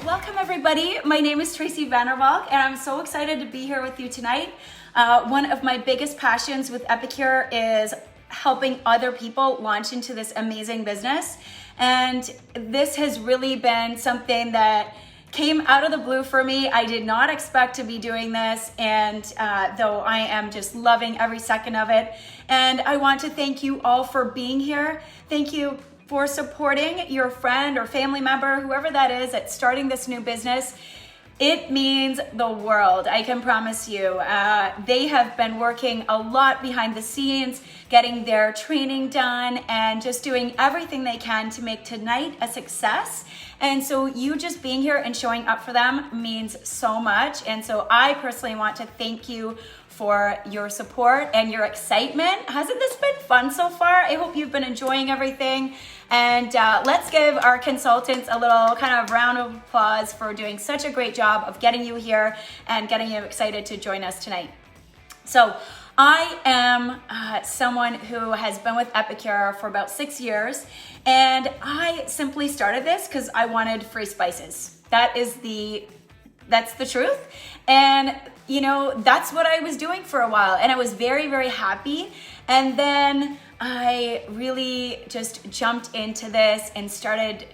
Welcome everybody. My name is Tracy Vandervalk and I'm so excited to be here with you tonight. One of my biggest passions with Epicure is helping other people launch into this amazing business. And this has really been something that came out of the blue for me. I did not expect to be doing this, and though I am just loving every second of it. And I want to thank you all for being here. Thank you for supporting your friend or family member, whoever that is, that's starting this new business. It means the world, I can promise you. They have been working a lot behind the scenes, getting their training done and just doing everything they can to make tonight a success. And so you just being here and showing up for them means so much. And so I personally want to thank you for your support and your excitement. Hasn't this been fun so far? I hope you've been enjoying everything. And let's give our consultants a little kind of round of applause for doing such a great job of getting you here and getting you excited to join us tonight. So I am someone who has been with Epicure for about 6 years, and I simply started this because I wanted free spices. That's the truth. And you know, that's what I was doing for a while, and I was very, very happy. And then I really just jumped into this and started,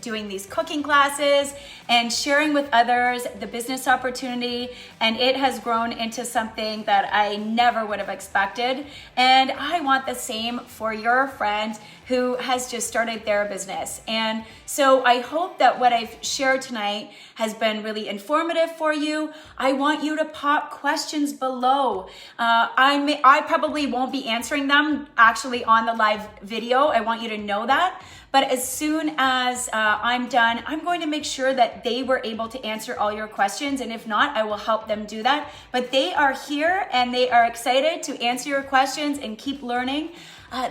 doing these cooking classes and sharing with others the business opportunity. And it has grown into something that I never would have expected. And I want the same for your friend who has just started their business. And so I hope that what I've shared tonight has been really informative for you. I want you to pop questions below. I probably won't be answering them actually on the live video. I want you to know that. But as soon as I'm done, I'm going to make sure that they were able to answer all your questions. And if not, I will help them do that. But they are here and they are excited to answer your questions and keep learning.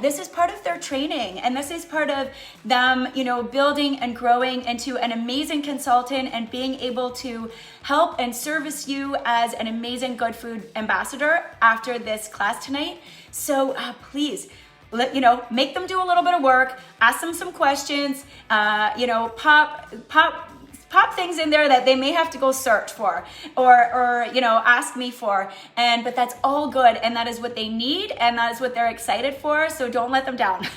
This is part of their training, and this is part of them, building and growing into an amazing consultant and being able to help and service you as an amazing good food ambassador after this class tonight. So please, make them do a little bit of work, ask them some questions, pop things in there that they may have to go search for or ask me for, but that's all good, and that is what they need and that is what they're excited for, so don't let them down.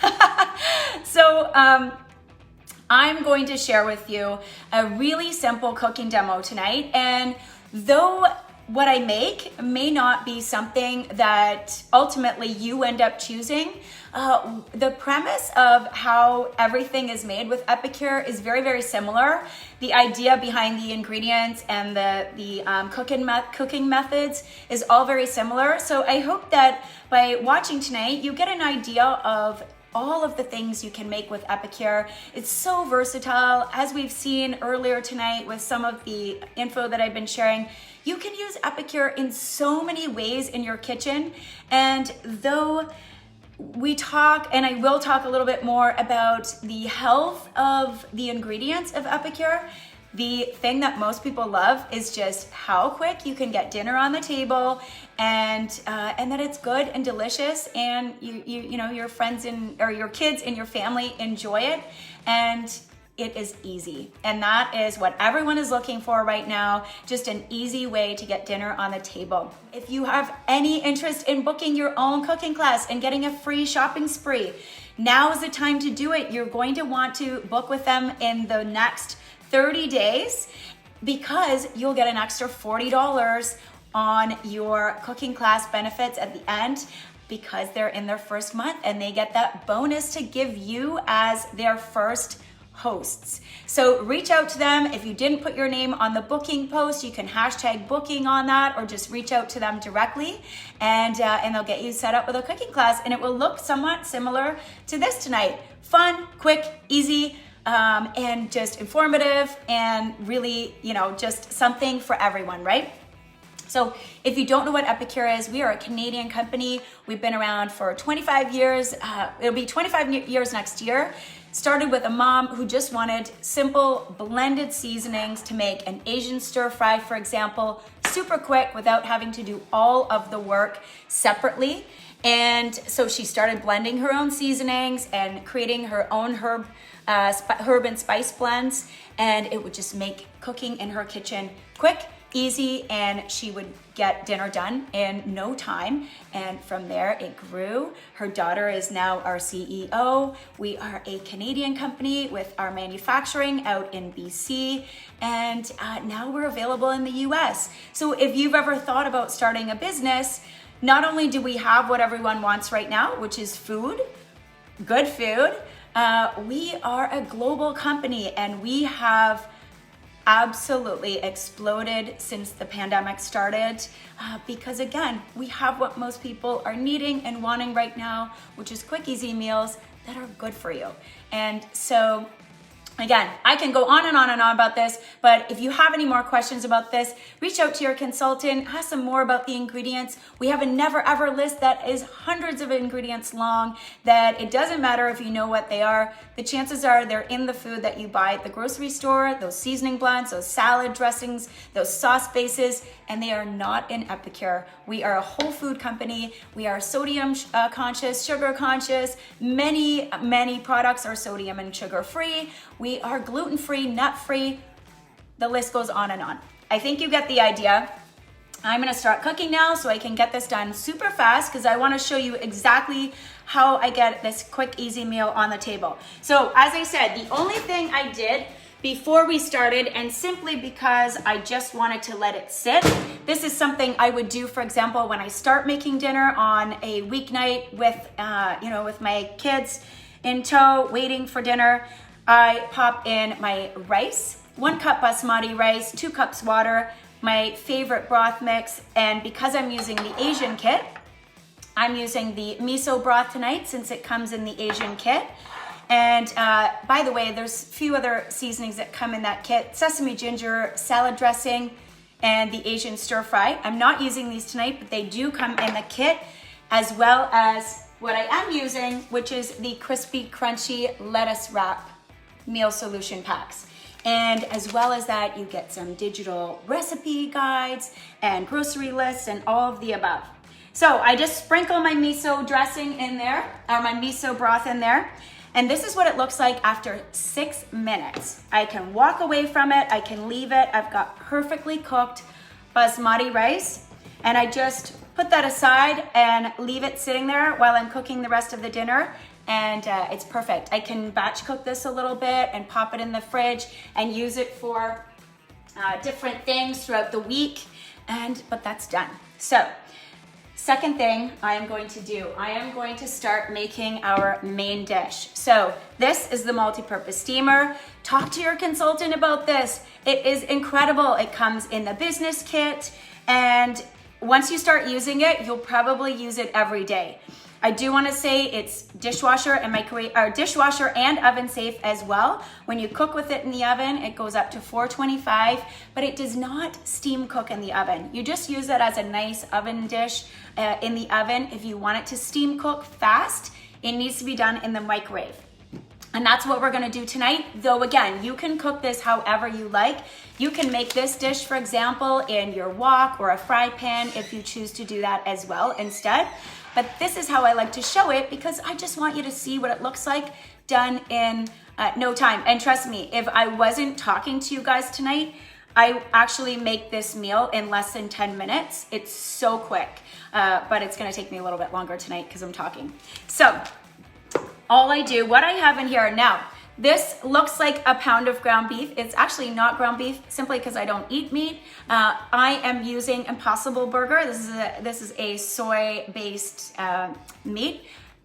So I'm going to share with you a really simple cooking demo tonight, and though what I make may not be something that ultimately you end up choosing, the premise of how everything is made with Epicure is very, very similar. The idea behind the ingredients and the cooking methods is all very similar. So I hope that by watching tonight, you get an idea of all of the things you can make with Epicure. It's so versatile. As we've seen earlier tonight with some of the info that I've been sharing, you can use Epicure in so many ways in your kitchen. And though we talk, and I will talk a little bit more about the health of the ingredients of Epicure, the thing that most people love is just how quick you can get dinner on the table, and that it's good and delicious, and your friends or your kids and your family enjoy it, and it is easy. And that is what everyone is looking for right now, just an easy way to get dinner on the table. If you have any interest in booking your own cooking class and getting a free shopping spree, now is the time to do it. You're going to want to book with them in the next 30 days because you'll get an extra $40 on your cooking class benefits at the end, because they're in their first month and they get that bonus to give you as their first hosts. So reach out to them. If you didn't put your name on the booking post, you can hashtag booking on that, or just reach out to them directly, and they'll get you set up with a cooking class, and it will look somewhat similar to this tonight. Fun, quick, easy, and just informative, and really, just something for everyone, right? So if you don't know what Epicure is, we are a Canadian company. We've been around for 25 years. It'll be 25 years next year. Started with a mom who just wanted simple blended seasonings to make an Asian stir fry, for example, super quick without having to do all of the work separately. And so she started blending her own seasonings and creating her own herb herb and spice blends, and it would just make cooking in her kitchen quick, easy, and she would get dinner done in no time. And from there it grew. Her daughter is now our CEO. We are a Canadian company with our manufacturing out in BC, and now we're available in the US. So if you've ever thought about starting a business, not only do we have what everyone wants right now, which is food, good food, we are a global company, and we have absolutely exploded since the pandemic started, because again, we have what most people are needing and wanting right now, which is quick, easy meals that are good for you. And so again, I can go on and on and on about this, but if you have any more questions about this, reach out to your consultant, ask them more about the ingredients. We have a never ever list that is hundreds of ingredients long, that it doesn't matter if you know what they are. The chances are they're in the food that you buy at the grocery store, those seasoning blends, those salad dressings, those sauce bases, and they are not in Epicure. We are a whole food company. We are sodium conscious, sugar conscious. Many products are sodium and sugar free. We are gluten-free, nut-free. The list goes on and on. I think you get the idea. I'm gonna start cooking now so I can get this done super fast, because I wanna show you exactly how I get this quick, easy meal on the table. So as I said, the only thing I did before we started, and simply because I just wanted to let it sit, this is something I would do, for example, when I start making dinner on a weeknight with, with my kids in tow, waiting for dinner. I pop in my rice, 1 cup basmati rice, 2 cups water, my favorite broth mix, and because I'm using the Asian kit, I'm using the miso broth tonight since it comes in the Asian kit. And by the way, there's a few other seasonings that come in that kit: sesame ginger, salad dressing, and the Asian stir fry. I'm not using these tonight, but they do come in the kit, as well as what I am using, which is the crispy, crunchy lettuce wrap meal solution packs. And as well as that, you get some digital recipe guides and grocery lists and all of the above. So I just sprinkle my miso dressing in there, or my miso broth in there. And this is what it looks like after 6 minutes. I can walk away from it, I can leave it. I've got perfectly cooked basmati rice, and I just put that aside and leave it sitting there while I'm cooking the rest of the dinner. And it's perfect. I can batch cook this a little bit and pop it in the fridge and use it for different things throughout the week. But that's done. So second thing I am going to do, I am going to start making our main dish. So this is the multi-purpose steamer. Talk to your consultant about this. It is incredible. It comes in the business kit, and once you start using it, you'll probably use it every day. I do want to say it's dishwasher and microwave, or dishwasher and oven safe as well. When you cook with it in the oven, it goes up to 425, but it does not steam cook in the oven. You just use it as a nice oven dish in the oven. If you want it to steam cook fast, it needs to be done in the microwave. And that's what we're gonna do tonight. Though again, you can cook this however you like. You can make this dish, for example, in your wok or a fry pan if you choose to do that as well instead. But this is how I like to show it, because I just want you to see what it looks like done in no time. And trust me, if I wasn't talking to you guys tonight, I actually make this meal in less than 10 minutes. It's so quick, but it's gonna take me a little bit longer tonight because I'm talking. So all I do, what I have in here now, this looks like a pound of ground beef. It's actually not ground beef, simply because I don't eat meat. I am using Impossible Burger. This is a soy-based meat.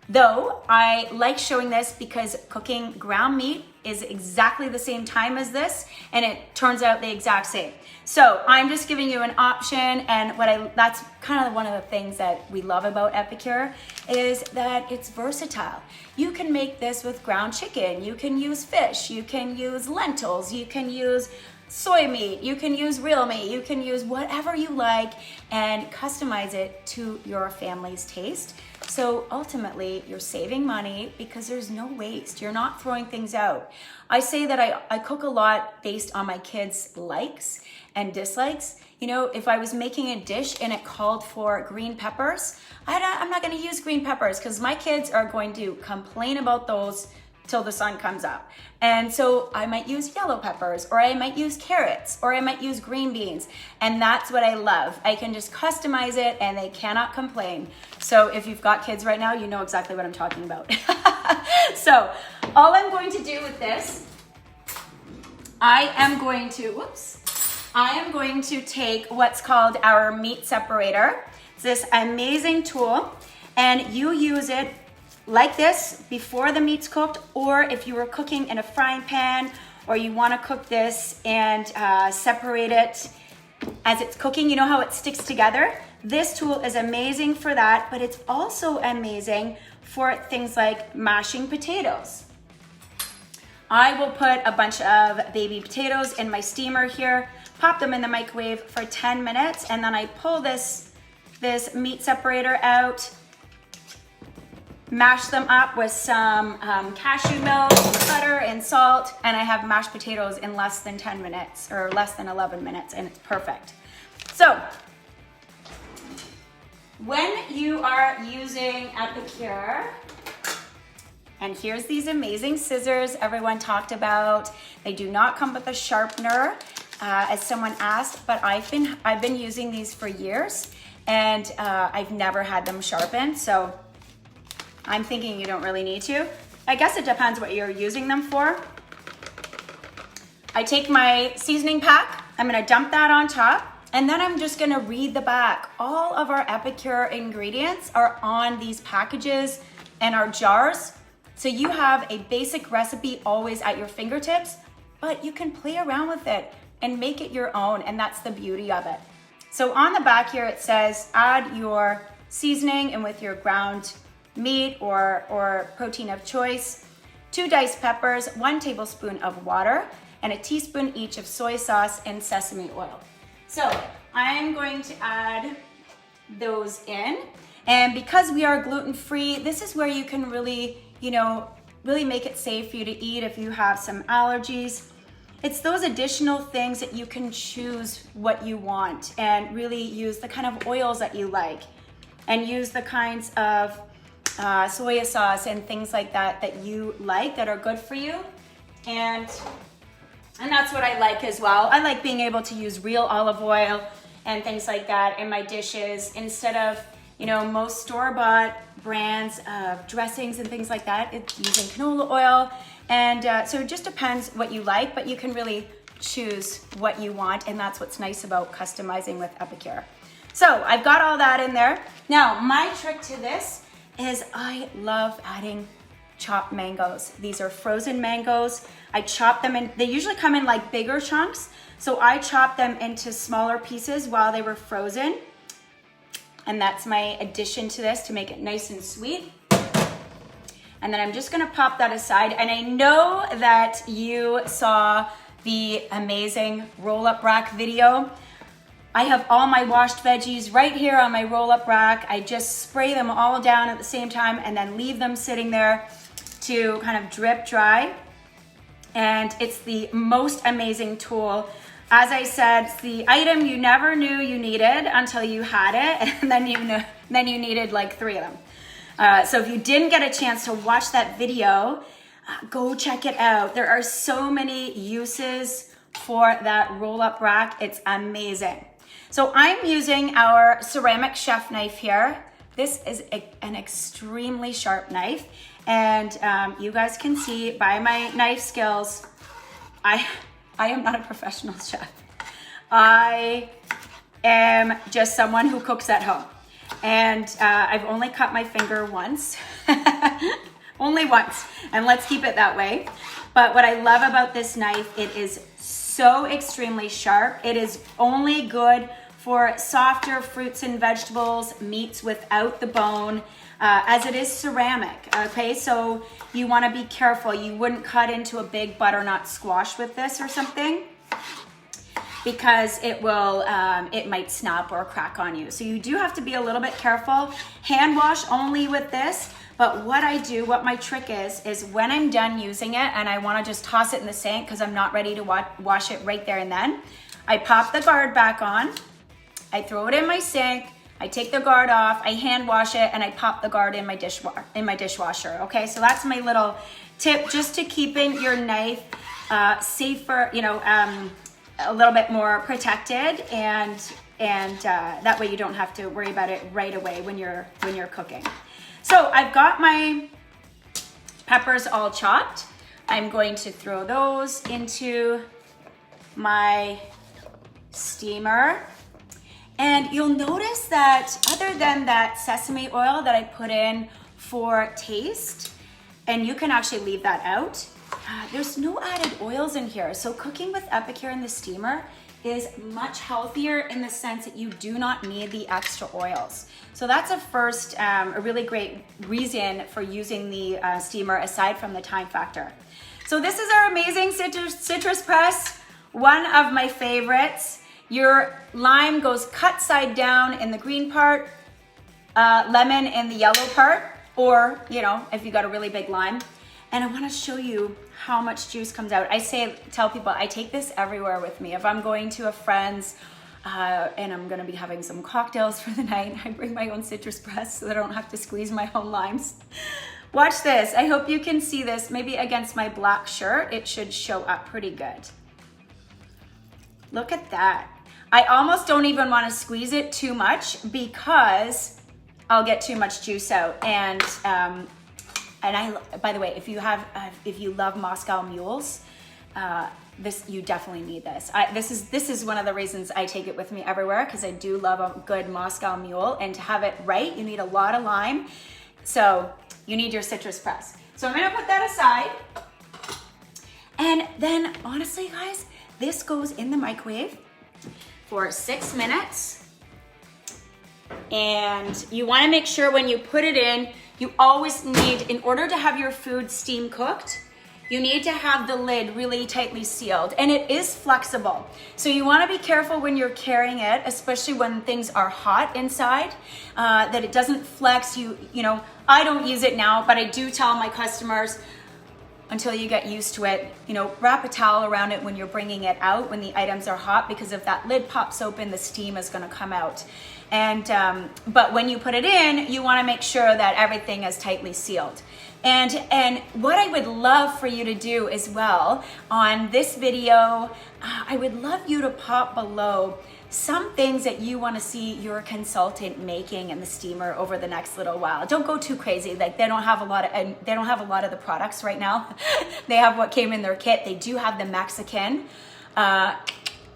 Though I like showing this because cooking ground meat is exactly the same time as this, and it turns out the exact same. So I'm just giving you an option, and that's kind of one of the things that we love about Epicure is that it's versatile. You can make this with ground chicken, you can use fish, you can use lentils, you can use soy meat, you can use real meat, you can use whatever you like and customize it to your family's taste. So ultimately, you're saving money because there's no waste. You're not throwing things out. I say that I cook a lot based on my kids' likes and dislikes. You know, if I was making a dish and it called for green peppers, I'm not gonna use green peppers because my kids are going to complain about those till the sun comes up. And so I might use yellow peppers, or I might use carrots, or I might use green beans. And that's what I love. I can just customize it and they cannot complain. So if you've got kids right now, you know exactly what I'm talking about. So all I'm going to do with this, I am going to take what's called our meat separator. It's this amazing tool, and you use it like this before the meat's cooked, or if you were cooking in a frying pan, or you want to cook this and separate it as it's cooking. You know how it sticks together? This tool is amazing for that, but it's also amazing for things like mashing potatoes. I will put a bunch of baby potatoes in my steamer here, pop them in the microwave for 10 minutes, and then I pull this meat separator out, mash them up with some cashew milk, butter, and salt, and I have mashed potatoes in less than 10 minutes, or less than 11 minutes, and it's perfect. So, when you are using Epicure, and here's these amazing scissors everyone talked about. They do not come with a sharpener, as someone asked, but I've been using these for years, and I've never had them sharpened, so I'm thinking you don't really need to. I guess it depends what you're using them for. I take my seasoning pack, I'm gonna dump that on top, and then I'm just gonna read the back. All of our Epicure ingredients are on these packages and our jars. So you have a basic recipe always at your fingertips, but you can play around with it and make it your own, and that's the beauty of it. So on the back here it says add your seasoning and with your ground meat or protein of choice, 2 diced peppers, 1 tablespoon of water, and a teaspoon each of soy sauce and sesame oil. So I'm going to add those in, and because we are gluten-free, this is where you can really, really make it safe for you to eat if you have some allergies. It's those additional things that you can choose what you want and really use the kind of oils that you like, and use the kinds of soy sauce and things like that you like that are good for you. And that's what I like as well. I like being able to use real olive oil and things like that in my dishes instead of, most store-bought brands of dressings and things like that. It's using canola oil. And so it just depends what you like, but you can really choose what you want. And that's what's nice about customizing with Epicure. So I've got all that in there. Now, my trick to this is I love adding chopped mangoes. These are frozen mangoes. I chop them in, they usually come in like bigger chunks. So I chop them into smaller pieces while they were frozen. And that's my addition to this to make it nice and sweet. And then I'm just gonna pop that aside. And I know that you saw the amazing roll-up rack video. I have all my washed veggies right here on my roll-up rack. I just spray them all down at the same time and then leave them sitting there to kind of drip dry. And it's the most amazing tool. As I said, it's the item you never knew you needed until you had it, and then you needed like 3 of them. So if you didn't get a chance to watch that video, go check it out. There are so many uses for that roll-up rack. It's amazing. So I'm using our ceramic chef knife here. This is an extremely sharp knife, and you guys can see by my knife skills, I am not a professional chef. I am just someone who cooks at home. And I've only cut my finger once, only once, and let's keep it that way. But what I love about this knife, it is so extremely sharp. It is only good for softer fruits and vegetables, meats without the bone, as it is ceramic, okay? So you wanna be careful. You wouldn't cut into a big butternut squash with this or something, because it will, it might snap or crack on you. So you do have to be a little bit careful. Hand wash only with this, but what I do, what my trick is when I'm done using it and I wanna just toss it in the sink because I'm not ready to wash it right there and then, I pop the guard back on, I throw it in my sink, I take the guard off, I hand wash it, and I pop the guard in my dishwasher. Okay, so that's my little tip, just to keeping your knife safer, you know, a little bit more protected, and that way you don't have to worry about it right away when you're cooking. So I've got my peppers all chopped. I'm going to throw those into my steamer. And you'll notice that other than that sesame oil that I put in for taste, and you can actually leave that out, there's no added oils in here. So cooking with Epicure in the steamer is much healthier in the sense that you do not need the extra oils. So that's a really great reason for using the steamer, aside from the time factor. So this is our amazing citrus press, one of my favorites. Your lime goes cut side down in the green part, lemon in the yellow part, or, you know, if you got a really big lime. And I want to show you how much juice comes out. Tell people I take this everywhere with me. If I'm going to a friend's and I'm going to be having some cocktails for the night, I bring my own citrus press so that I don't have to squeeze my own limes. Watch this. I hope you can see this. Maybe against my black shirt, it should show up pretty good. Look at that. I almost don't even want to squeeze it too much because I'll get too much juice out. And by the way, if you love Moscow mules, you definitely need this. This is one of the reasons I take it with me everywhere, because I do love a good Moscow mule, and to have it right, you need a lot of lime. So you need your citrus press. So I'm gonna put that aside. And then honestly, guys, this goes in the microwave for 6 minutes. And you wanna make sure when you put it in, you always need, in order to have your food steam cooked, you need to have the lid really tightly sealed, and it is flexible. So you wanna be careful when you're carrying it, especially when things are hot inside, that it doesn't flex. You know, I don't use it now, but I do tell my customers, until you get used to it, you know, wrap a towel around it when you're bringing it out when the items are hot, because if that lid pops open, the steam is gonna come out. And but when you put it in, you wanna make sure that everything is tightly sealed. And what I would love for you to do as well on this video, I would love you to pop below some things that you want to see your consultant making in the steamer over the next little while. Don't go too crazy. Like they don't have a lot of the products right now. They have what came in their kit. They do have the Mexican,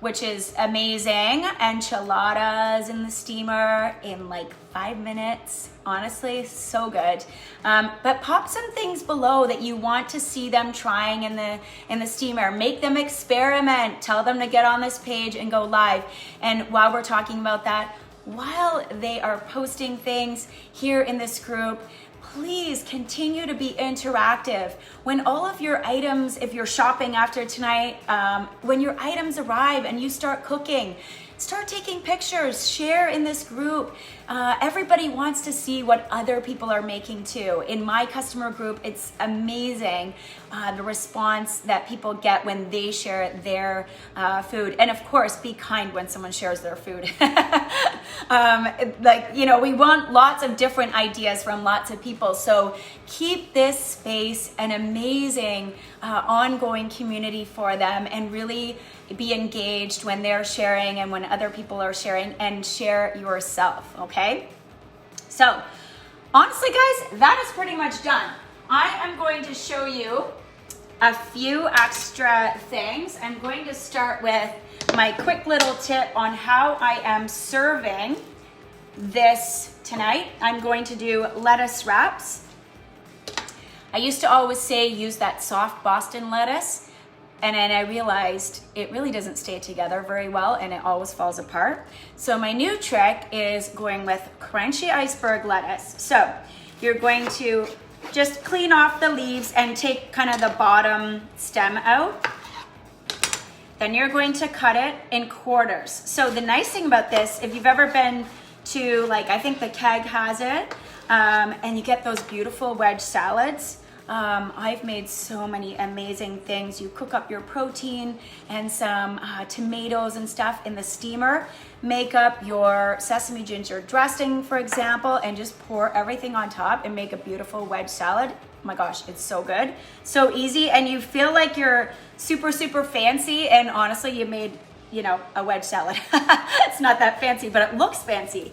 which is amazing. Enchiladas in the steamer in like 5 minutes. Honestly, so good. But pop some things below that you want to see them trying in the steamer. Make them experiment. Tell them to get on this page and go live. And while we're talking about that, while they are posting things here in this group, please continue to be interactive. When all of your items, if you're shopping after tonight, when your items arrive and you start cooking, start taking pictures, share in this group. Everybody wants to see what other people are making too. In my customer group, it's amazing the response that people get when they share their food. And of course, be kind when someone shares their food. We want lots of different ideas from lots of people. So keep this space an amazing ongoing community for them, and really be engaged when they're sharing and when other people are sharing, and share yourself, okay? So honestly, guys, that is pretty much done. I am going to show you a few extra things. I'm going to start with my quick little tip on how I am serving this tonight. I'm going to do lettuce wraps. I used to always say use that soft Boston lettuce, and then I realized it really doesn't stay together very well and it always falls apart. So my new trick is going with crunchy iceberg lettuce. So you're going to just clean off the leaves and take kind of the bottom stem out. Then you're going to cut it in quarters. So the nice thing about this, if you've ever been to, like, I think the Keg has it, and you get those beautiful wedge salads. I've made so many amazing things. You cook up your protein and some tomatoes and stuff in the steamer, make up your sesame ginger dressing, for example, and just pour everything on top and make a beautiful wedge salad. Oh my gosh, it's so good. So easy, and you feel like you're super, super fancy, and honestly, you made, you know, a wedge salad. It's not that fancy, but it looks fancy.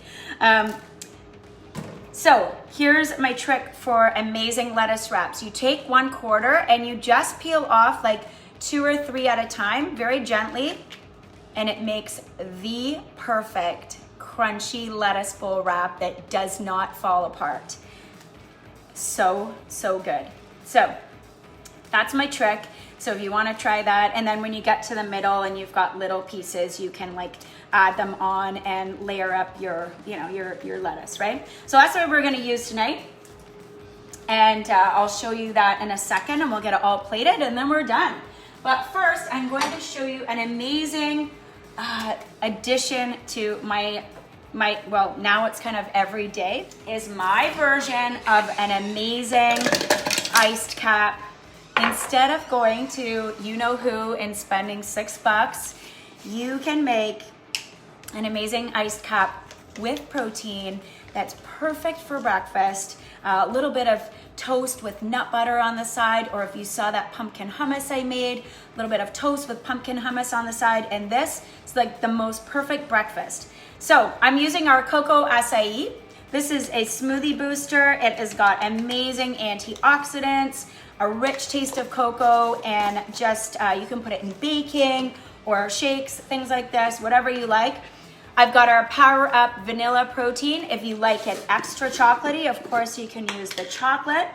So here's my trick for amazing lettuce wraps. You take 1/4 and you just peel off like 2 or 3 at a time, very gently, and it makes the perfect crunchy lettuce bowl wrap that does not fall apart. So, so good. So that's my trick. So if you want to try that, and then when you get to the middle and you've got little pieces, you can like add them on and layer up your, you know, your lettuce, right? So that's what we're going to use tonight. And I'll show you that in a second, and we'll get it all plated and then we're done. But first, I'm going to show you an amazing addition to my, well, now it's kind of every day, is my version of an amazing iced cap. Instead of going to you-know-who and spending $6, you can make an amazing iced cap with protein that's perfect for breakfast. A little bit of toast with nut butter on the side, or if you saw that pumpkin hummus I made, a little bit of toast with pumpkin hummus on the side, and this is like the most perfect breakfast. So I'm using our cocoa acai. This is a smoothie booster. It has got amazing antioxidants, a rich taste of cocoa, and just you can put it in baking or shakes, things like this, whatever you like. I've got our Power Up Vanilla Protein. If you like it extra chocolatey, of course you can use the chocolate.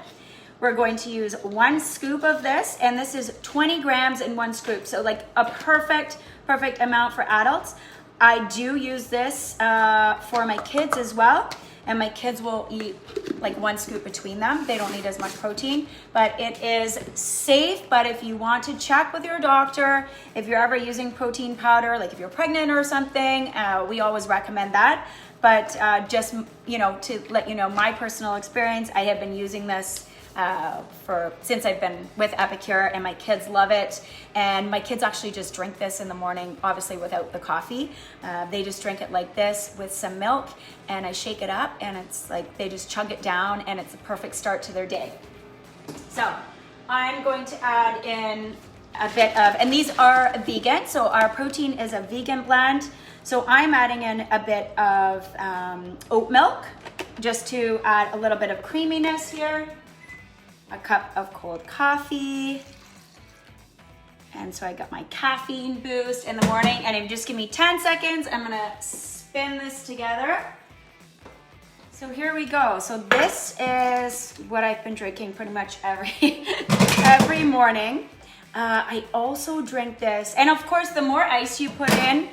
We're going to use 1 scoop of this, and this is 20 grams in 1 scoop, so like a perfect amount for adults. I do use this for my kids as well, and my kids will eat like 1 scoop between them. They don't need as much protein, but it is safe. But if you want to check with your doctor, if you're ever using protein powder, like if you're pregnant or something, we always recommend that. But just, you know, to let you know my personal experience, I have been using this since I've been with Epicure, and my kids love it. And my kids actually just drink this in the morning, obviously without the coffee. They just drink it like this with some milk, and I shake it up, and it's like they just chug it down, and it's a perfect start to their day. So I'm going to add in a bit of, and these are vegan, so our protein is a vegan blend. So I'm adding in a bit of oat milk just to add a little bit of creaminess here. A cup of cold coffee. And so I got my caffeine boost in the morning, and if you just give me 10 seconds, I'm gonna spin this together. So here we go. So this is what I've been drinking pretty much every morning. I also drink this, and of course, the more ice you put in,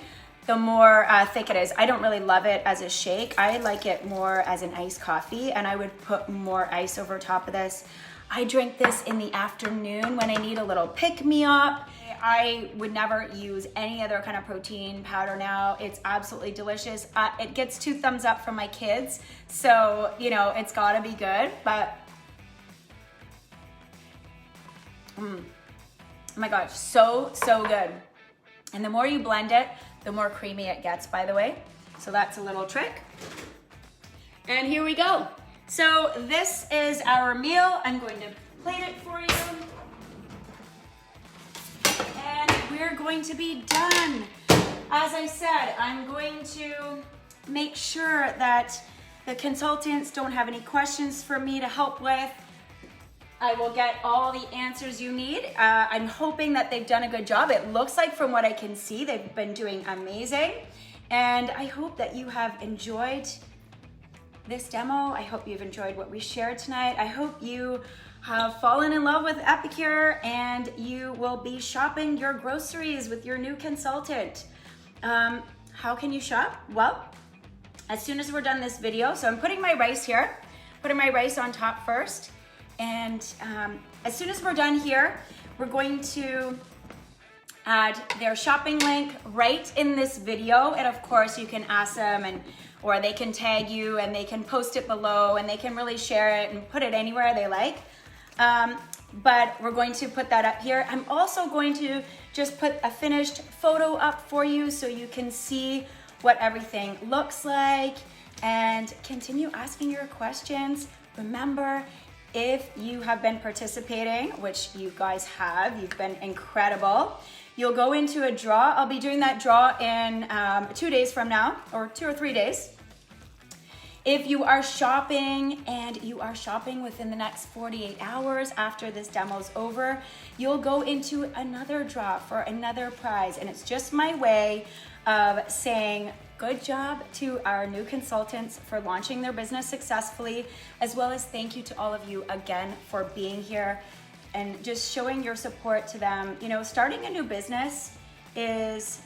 the more thick it is. I don't really love it as a shake. I like it more as an iced coffee, and I would put more ice over top of this. I drink this in the afternoon when I need a little pick-me-up. I would never use any other kind of protein powder now. It's absolutely delicious. It gets 2 thumbs up from my kids, so you know it's gotta be good. But oh my gosh, so good. And the more you blend it, the more creamy it gets, by the way. So that's a little trick. And here we go. So this is our meal. I'm going to plate it for you. And we're going to be done. As I said, I'm going to make sure that the consultants don't have any questions for me to help with. I will get all the answers you need. I'm hoping that they've done a good job. It looks like, from what I can see, they've been doing amazing. And I hope that you have enjoyed this demo. I hope you've enjoyed what we shared tonight. I hope you have fallen in love with Epicure, and you will be shopping your groceries with your new consultant. How can you shop? Well, as soon as we're done this video, so I'm putting my rice here, putting my rice on top first. And as soon as we're done here, we're going to add their shopping link right in this video. And of course you can ask them, or they can tag you, and they can post it below, and they can really share it and put it anywhere they like. But we're going to put that up here. I'm also going to just put a finished photo up for you so you can see what everything looks like and continue asking your questions. Remember, if you have been participating, which you guys have, you've been incredible, you'll go into a draw. I'll be doing that draw in 2 days from now, or 2 or 3 days. If you are shopping and you are shopping within the next 48 hours after this demo's over, you'll go into another draw for another prize. And it's just my way of saying good job to our new consultants for launching their business successfully, as well as thank you to all of you again for being here and just showing your support to them. You know, starting a new business is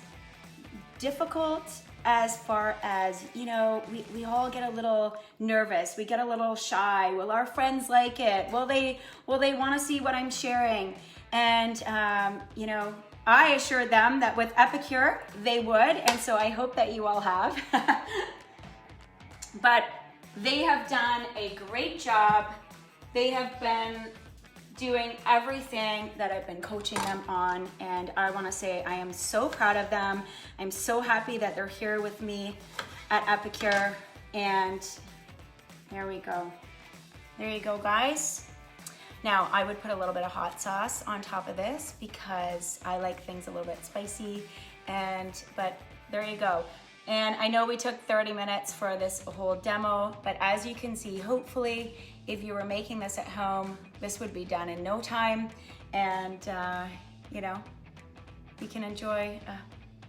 difficult as far as, you know, we all get a little nervous. We get a little shy. Will our friends like it? Will they want to see what I'm sharing? And, you know, I assured them that with Epicure, they would. And so I hope that you all have. But they have done a great job. They have been doing everything that I've been coaching them on, and I want to say I am so proud of them. I'm so happy that they're here with me at Epicure, and there we go. There you go, guys. Now, I would put a little bit of hot sauce on top of this because I like things a little bit spicy, but there you go. And I know we took 30 minutes for this whole demo, but as you can see, hopefully, if you were making this at home, this would be done in no time. And, you know, you can enjoy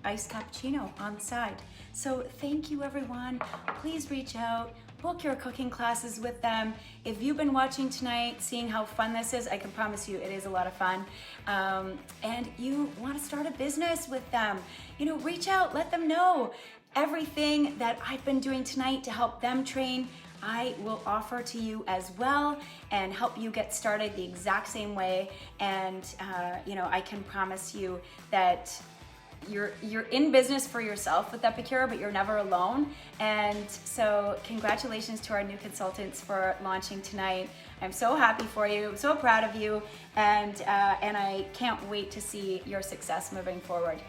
iced cappuccino on the side. So thank you, everyone. Please reach out, book your cooking classes with them. If you've been watching tonight, seeing how fun this is, I can promise you it is a lot of fun. And you want to start a business with them, you know, reach out, let them know everything that I've been doing tonight to help them train. I will offer to you as well and help you get started the exact same way. And you know, I can promise you that you're in business for yourself with Epicure, but you're never alone. And so congratulations to our new consultants for launching tonight. I'm so happy for you, so proud of you, and I can't wait to see your success moving forward.